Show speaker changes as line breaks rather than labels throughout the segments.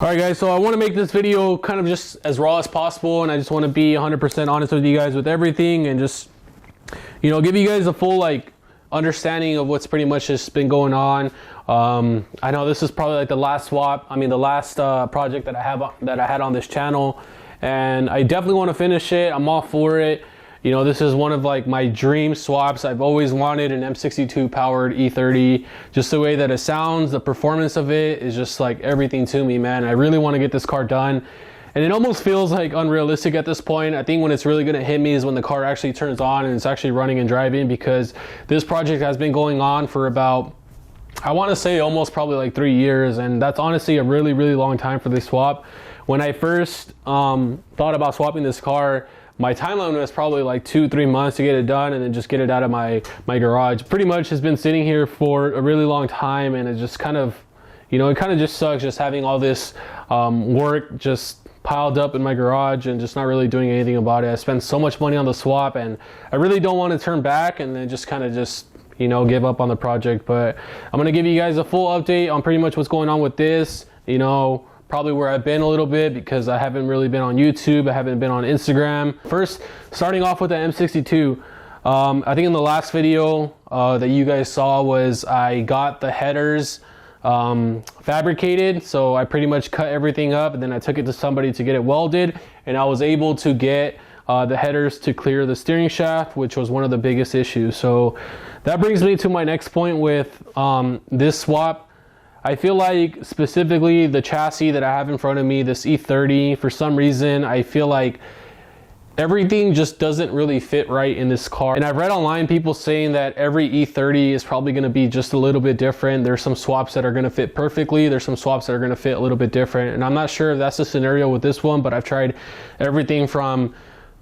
All right, guys, so I want to make this video kind of just as raw as possible, and I just want to be 100% honest with you guys with everything, and just, you know, give you guys a full understanding of what's pretty much just been going on. I know this is probably like the last swap, the last project that I had on this channel, and I definitely want to finish it. I'm all for it. You know, this is one of my dream swaps. I've always wanted an M62 powered E30. Just the way that it sounds, the performance of it is just everything to me, man. I really want to get this car done. And it almost feels unrealistic at this point. I think when it's really going to hit me is when the car actually turns on and it's actually running and driving, because this project has been going on for about, I want to say almost probably 3 years. And that's honestly a really, really long time for this swap. When I first thought about swapping this car, my timeline was probably 2-3 months to get it done and then just get it out of my garage. Pretty much has been sitting here for a really long time, and it just kind of, you know, it kind of just sucks just having all this work just piled up in my garage and just not really doing anything about it. I spent so much money on the swap, and I really don't want to turn back and then just kind of you know, give up on the project. But I'm gonna give you guys a full update on pretty much what's going on with this, you know, probably where I've been a little bit, because I haven't really been on YouTube, I haven't been on Instagram. First, starting off with the M62, I think in the last video that you guys saw was I got the headers fabricated. So I pretty much cut everything up and then I took it to somebody to get it welded, and I was able to get the headers to clear the steering shaft, which was one of the biggest issues. So that brings me to my next point with this swap. I feel like specifically the chassis that I have in front of me, this E30, for some reason, I feel like everything just doesn't really fit right in this car. And I've read online people saying that every E30 is probably going to be just a little bit different. There's some swaps that are going to fit perfectly. There's some swaps that are going to fit a little bit different. And I'm not sure if that's the scenario with this one, but I've tried everything from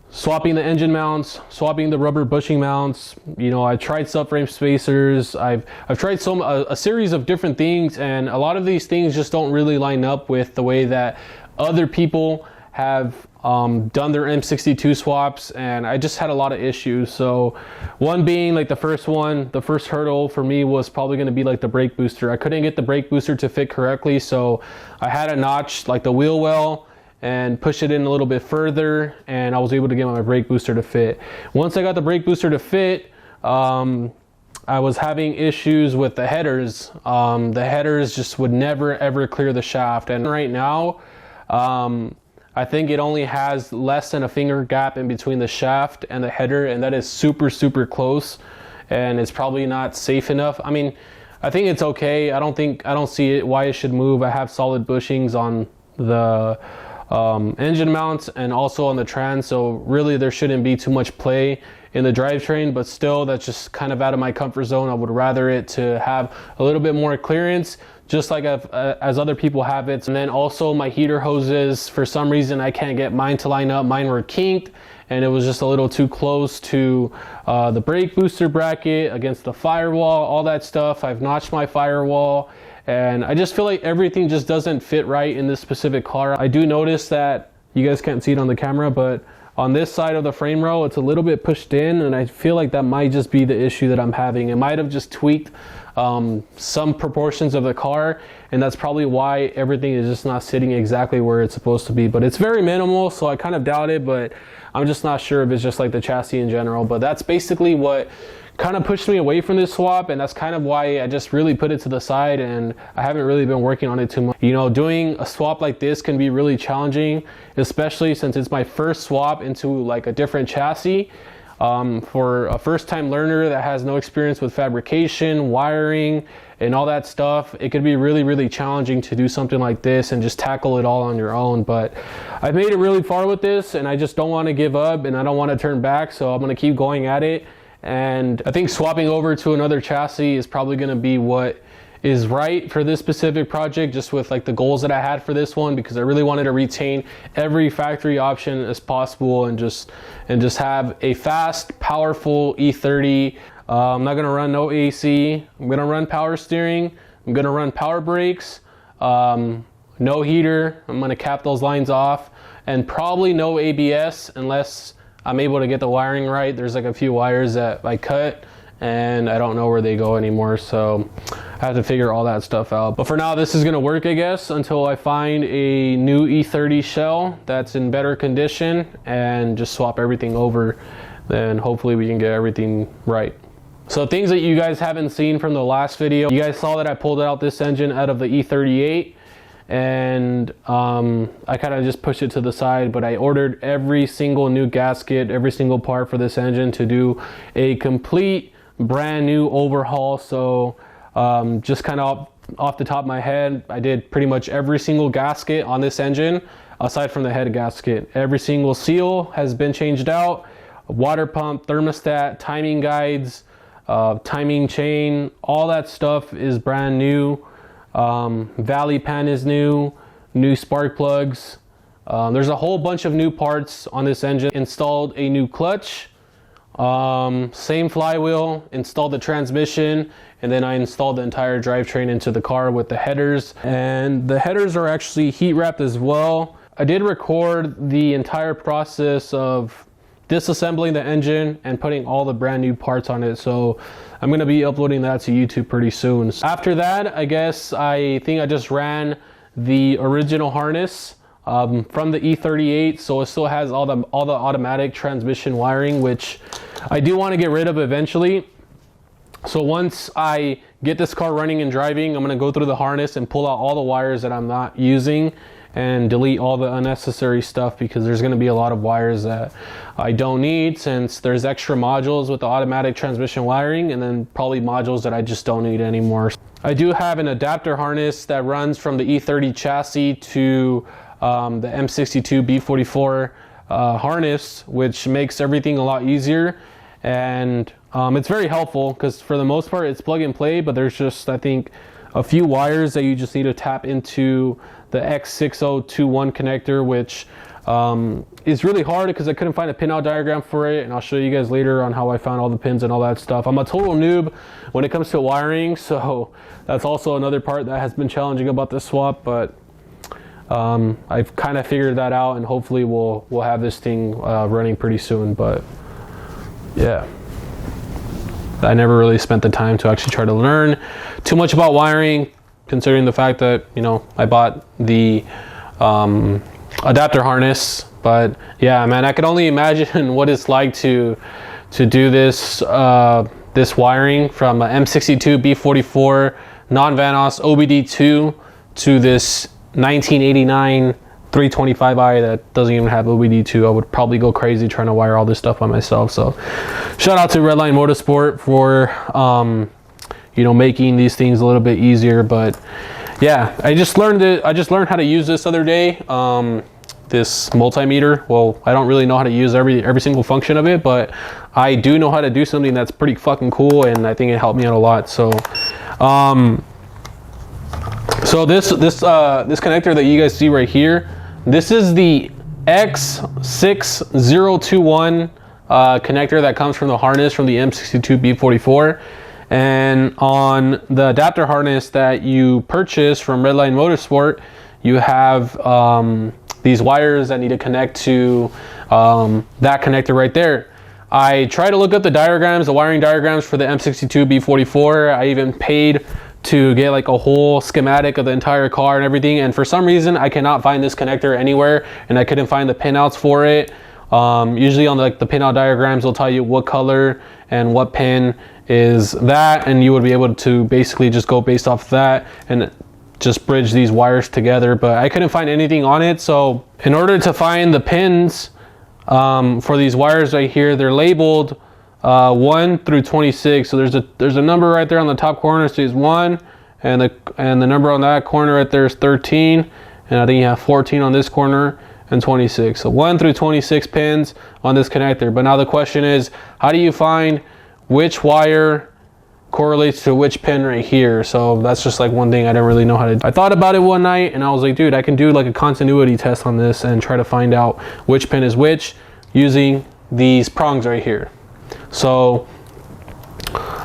swapping the engine mounts, swapping the rubber bushing mounts. You know, I tried subframe spacers. I've tried a series of different things, and a lot of these things just don't really line up with the way that other people have done their M62 swaps, and I just had a lot of issues. So one being the first hurdle for me was probably going to be the brake booster. I couldn't get the brake booster to fit correctly, so I had to notch the wheel well and push it in a little bit further, and I was able to get my brake booster to fit. Once I got the brake booster to fit, I was having issues with the headers. The headers just would never ever clear the shaft, and right now I think it only has less than a finger gap in between the shaft and the header, and that is super close, and it's probably not safe enough. I mean, I think it's okay. I don't see why it should move. I have solid bushings on the engine mounts and also on the trans, so really there shouldn't be too much play in the drivetrain, but still that's just kind of out of my comfort zone. I would rather it to have a little bit more clearance, just as other people have it. And then also my heater hoses, for some reason I can't get mine to line up. Mine were kinked, and it was just a little too close to the brake booster bracket against the firewall, all that stuff. I've notched my firewall, and I just feel like everything just doesn't fit right in this specific car. I do notice that, you guys can't see it on the camera, but on this side of the frame rail, it's a little bit pushed in, and I feel like that might just be the issue that I'm having. It might have just tweaked some proportions of the car, and that's probably why everything is just not sitting exactly where it's supposed to be. But it's very minimal, so I kind of doubt it, but I'm just not sure if it's just the chassis in general. But that's basically what kind of pushed me away from this swap, and that's kind of why I just really put it to the side, and I haven't really been working on it too much. You know, doing a swap like this can be really challenging, especially since it's my first swap into a different chassis. For a first-time learner that has no experience with fabrication, wiring, and all that stuff, it could be really challenging to do something like this and just tackle it all on your own. But I've made it really far with this, and I just don't want to give up, and I don't want to turn back, so I'm going to keep going at it. And I think swapping over to another chassis is probably going to be what is right for this specific project, just with the goals that I had for this one, because I really wanted to retain every factory option as possible and just have a fast, powerful E30. I'm not going to run no AC. I'm going to run power steering. I'm going to run power brakes, no heater. I'm going to cap those lines off, and probably no ABS unless I'm able to get the wiring right. There's a few wires that I cut and I don't know where they go anymore, so I have to figure all that stuff out. But for now, this is gonna work, I guess, until I find a new E30 shell that's in better condition and just swap everything over. Then hopefully we can get everything right. So things that you guys haven't seen from the last video, you guys saw that I pulled out this engine out of the E38, and I kind of just pushed it to the side, but I ordered every single new gasket, every single part for this engine to do a complete brand new overhaul. So just kind of off the top of my head, I did pretty much every single gasket on this engine aside from the head gasket. Every single seal has been changed out, water pump, thermostat, timing guides, timing chain, all that stuff is brand new. Valley pan is new spark plugs. There's a whole bunch of new parts on this engine. Installed a new clutch, same flywheel, installed the transmission, and then I installed the entire drivetrain into the car with the headers. And the headers are actually heat wrapped as well. I did record the entire process of disassembling the engine and putting all the brand new parts on it, so I'm going to be uploading that to YouTube pretty soon. After that, I think I just ran the original harness from the E38, so it still has all the automatic transmission wiring, which I do want to get rid of eventually. So once I get this car running and driving, I'm going to go through the harness and pull out all the wires that I'm not using and delete all the unnecessary stuff, because there's going to be a lot of wires that I don't need, since there's extra modules with the automatic transmission wiring, and then probably modules that I just don't need anymore. I do have an adapter harness that runs from the E30 chassis to the M62 B44 harness, which makes everything a lot easier, and it's very helpful because for the most part it's plug and play, but there's just, I think, a few wires that you just need to tap into the X6021 connector, which is really hard because I couldn't find a pinout diagram for it, and I'll show you guys later on how I found all the pins and all that stuff. I'm a total noob when it comes to wiring, so that's also another part that has been challenging about this swap, but I've kind of figured that out, and hopefully we'll have this thing running pretty soon. But yeah, I never really spent the time to actually try to learn too much about wiring, considering the fact that, you know, I bought the adapter harness. But yeah, man, I could only imagine what it's like to do this this wiring from a M62 B44 non-Vanos OBD2 to this 1989 325i that doesn't even have OBD2. I would probably go crazy trying to wire all this stuff by myself. So shout out to Redline Motorsport for you know, making these things a little bit easier. But yeah, I just learned how to use this other day, this multimeter. Well, I don't really know how to use every single function of it, but I do know how to do something that's pretty fucking cool, and I think it helped me out a lot. So so this connector that you guys see right here, this is the X6021 connector that comes from the harness from the M62 B44. And on the adapter harness that you purchase from Redline Motorsport, you have these wires that need to connect to that connector right there. I tried to look up the diagrams, the wiring diagrams for the M62 B44. I even paid to get like a whole schematic of the entire car and everything, and for some reason I cannot find this connector anywhere, and I couldn't find the pinouts for it. Usually on the pinout diagrams they'll tell you what color and what pin is that, and you would be able to basically just go based off of that and just bridge these wires together, but I couldn't find anything on it. So in order to find the pins for these wires right here, they're labeled 1 through 26. So there's a number right there on the top corner, says 1, and the number on that corner right there is 13, and I think you have 14 on this corner and 26. So 1 through 26 pins on this connector. But now the question is, how do you find which wire correlates to which pin right here? So that's just like one thing I didn't really know how to do. I thought about it one night and I was like, dude, I can do like a continuity test on this and try to find out which pin is which using these prongs right here. So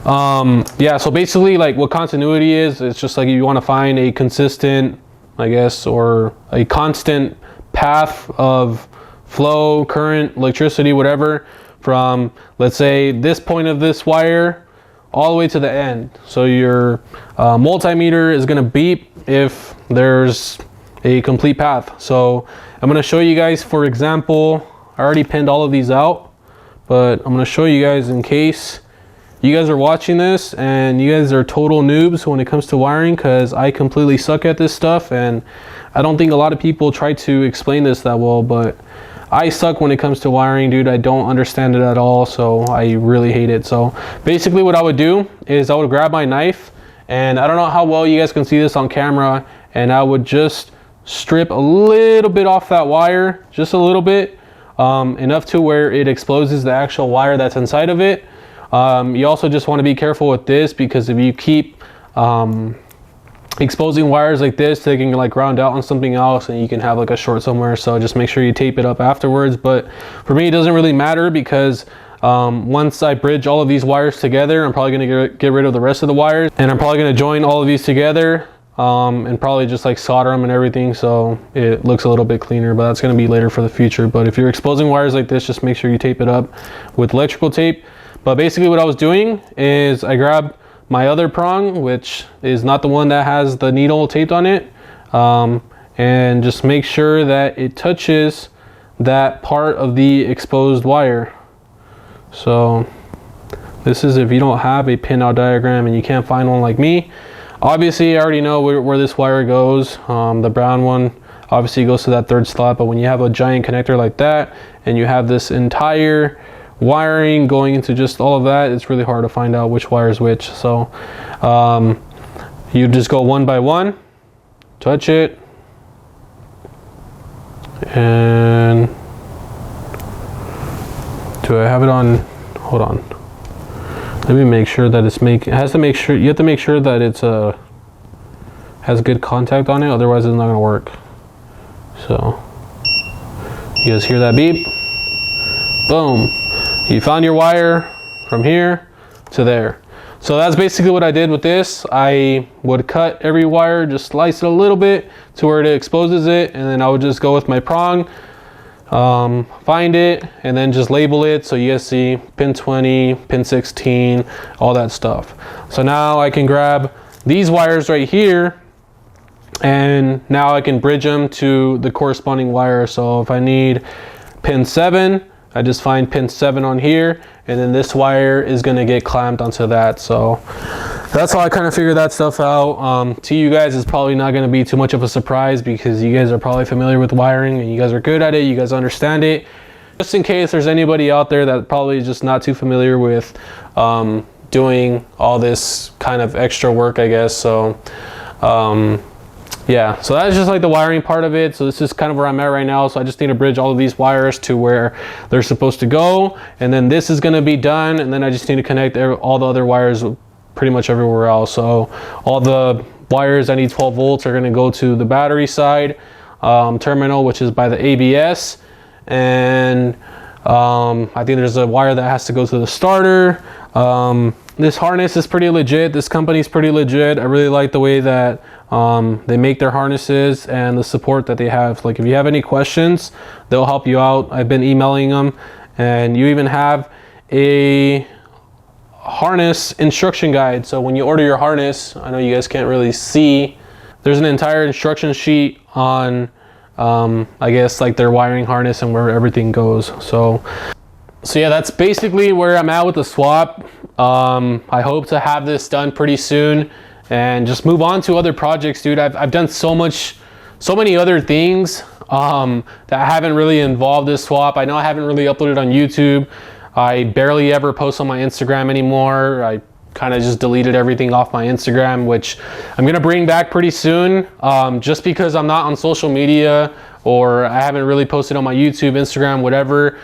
yeah, so basically like what continuity is, it's just like you want to find a consistent, I guess, or a constant path of flow, current, electricity, whatever, from, let's say, this point of this wire all the way to the end. So your multimeter is gonna beep if there's a complete path. So I'm gonna show you guys, for example, I already pinned all of these out, but I'm gonna show you guys in case you guys are watching this and you guys are total noobs when it comes to wiring, because I completely suck at this stuff, and I don't think a lot of people try to explain this that well, but I suck when it comes to wiring, dude. I don't understand it at all, so I really hate it. So basically what I would do is I would grab my knife, and I don't know how well you guys can see this on camera, and I would just strip a little bit off that wire, just a little bit, enough to where it exposes the actual wire that's inside of it. You also just want to be careful with this, because if you keep exposing wires like this, they can like ground out on something else and you can have like a short somewhere. So just make sure you tape it up afterwards. But for me, it doesn't really matter, because once I bridge all of these wires together, I'm probably going to get rid of the rest of the wires, and I'm probably going to join all of these together and probably just like solder them and everything, so it looks a little bit cleaner. But that's going to be later for the future. But if you're exposing wires like this, just make sure you tape it up with electrical tape. But basically what I was doing is I grabbed my other prong, which is not the one that has the needle taped on it, and just make sure that it touches that part of the exposed wire. So this is if you don't have a pinout diagram and you can't find one like me. Obviously I already know where this wire goes. The brown one obviously goes to that third slot, but when you have a giant connector like that and you have this entire wiring going into just all of that, it's really hard to find out which wire is which. So you just go one by one, touch it, and do I have it on? Hold on, let me make sure that it's you have to make sure that it's has good contact on it, otherwise it's not gonna work. So you guys hear that beep? Boom. You found your wire from here to there. So that's basically what I did with this. I would cut every wire, just slice it a little bit to where it exposes it, and then I would just go with my prong, find it, and then just label it so you guys see pin 20, pin 16, all that stuff. So now I can grab these wires right here, and now I can bridge them to the corresponding wire. So if I need pin 7, I just find pin 7 on here, and then this wire is going to get clamped onto that. So that's how I kind of figured that stuff out. To you guys, it's probably not going to be too much of a surprise, because you guys are probably familiar with wiring and you guys are good at it, you guys understand it. Just in case there's anybody out there that probably is just not too familiar with doing all this kind of extra work, I guess. So yeah, so that's just like the wiring part of it. So this is kind of where I'm at right now. So I just need to bridge all of these wires to where they're supposed to go, and then this is going to be done, and then I just need to connect all the other wires pretty much everywhere else. So all the wires that need 12 volts are going to go to the battery side terminal, which is by the ABS, and I think there's a wire that has to go to the starter. This harness is pretty legit. This company's pretty legit. I really like the way that they make their harnesses and the support that they have. Like if you have any questions, they'll help you out. I've been emailing them, and you even have a harness instruction guide. So when you order your harness, I know you guys can't really see, there's an entire instruction sheet on I guess like their wiring harness and where everything goes. So yeah, that's basically where I'm at with the swap. I hope to have this done pretty soon and just move on to other projects, dude. I've done so many other things that haven't really involved this swap. I know I haven't really uploaded on YouTube. I barely ever post on my Instagram anymore. I kind of just deleted everything off my Instagram, which I'm gonna bring back pretty soon. Just because I'm not on social media, or I haven't really posted on my YouTube, Instagram, whatever,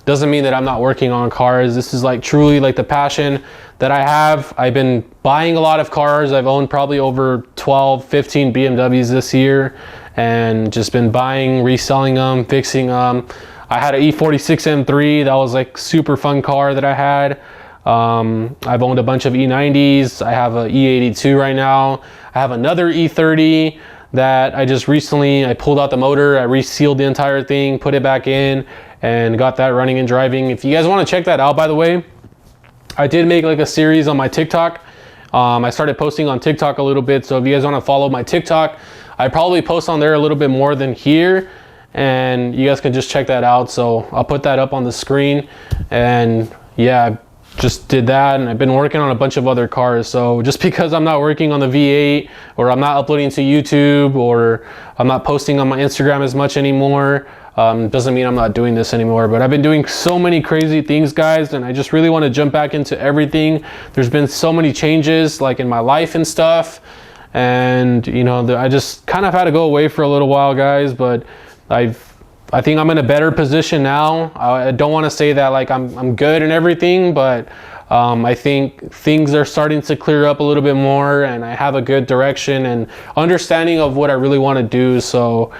doesn't mean that I'm not working on cars. This is like truly like the passion that I have. I've been buying a lot of cars. I've owned probably over 12, 15 BMWs this year, and just been buying, reselling them, fixing them. I had an E46 M3. That was like super fun car that I had. I've owned a bunch of E90s. I have an E82 right now. I have another E30 that I just recently, I pulled out the motor, I resealed the entire thing, put it back in, and got that running and driving. If you guys want to check that out, by the way, I did make like a series on my TikTok. I started posting on TikTok a little bit, so if you guys want to follow my TikTok, I probably post on there a little bit more than here, and you guys can just check that out. So I'll put that up on the screen. And yeah, I just did that, and I've been working on a bunch of other cars. So just because I'm not working on the V8, or I'm not uploading to YouTube, or I'm not posting on my Instagram as much anymore, doesn't mean I'm not doing this anymore. But I've been doing so many crazy things, guys, and I just really want to jump back into everything. There's been so many changes like in my life and stuff, and you know, I just kind of had to go away for a little while, guys. But I think I'm in a better position now. I don't want to say that like I'm good and everything, but I think things are starting to clear up a little bit more, and I have a good direction and understanding of what I really want to do. So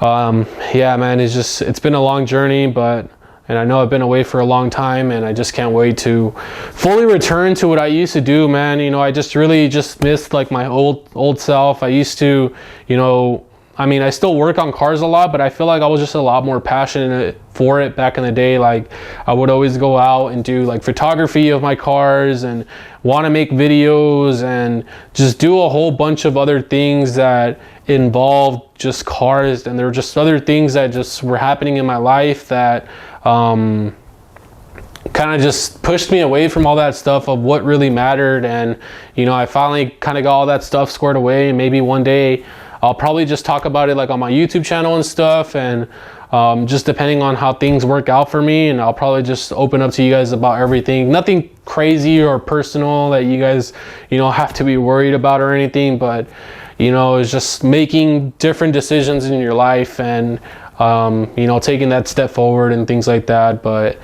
yeah, man, it's been a long journey, and I know I've been away for a long time, and I just can't wait to fully return to what I used to do, man. You know, I just really just missed like my old self. I used to, you know, I mean, I still work on cars a lot, but I feel like I was just a lot more passionate for it back in the day. Like, I would always go out and do like photography of my cars and want to make videos and just do a whole bunch of other things that involved just cars. And there were just other things that just were happening in my life that kind of just pushed me away from all that stuff of what really mattered. And, you know, I finally kind of got all that stuff squared away, and maybe one day I'll probably just talk about it like on my YouTube channel and stuff, and just depending on how things work out for me, and I'll probably just open up to you guys about everything. Nothing crazy or personal that you guys, you know, have to be worried about or anything, but you know, it's just making different decisions in your life, and you know, taking that step forward and things like that. But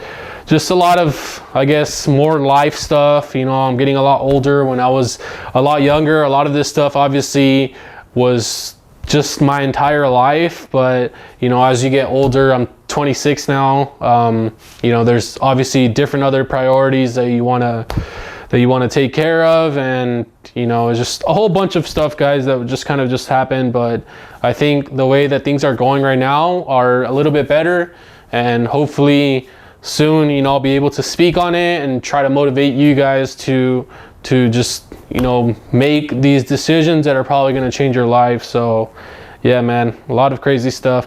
just a lot of, I guess, more life stuff. You know, I'm getting a lot older. When I was a lot younger, a lot of this stuff obviously was just my entire life. But you know, as you get older, I'm 26 now, you know, there's obviously different other priorities that you want to take care of, and you know, it's just a whole bunch of stuff, guys, that would just kind of just happen. But I think the way that things are going right now are a little bit better, and hopefully soon, you know, I'll be able to speak on it and try to motivate you guys to just, you know, make these decisions that are probably going to change your life. So yeah, man, a lot of crazy stuff.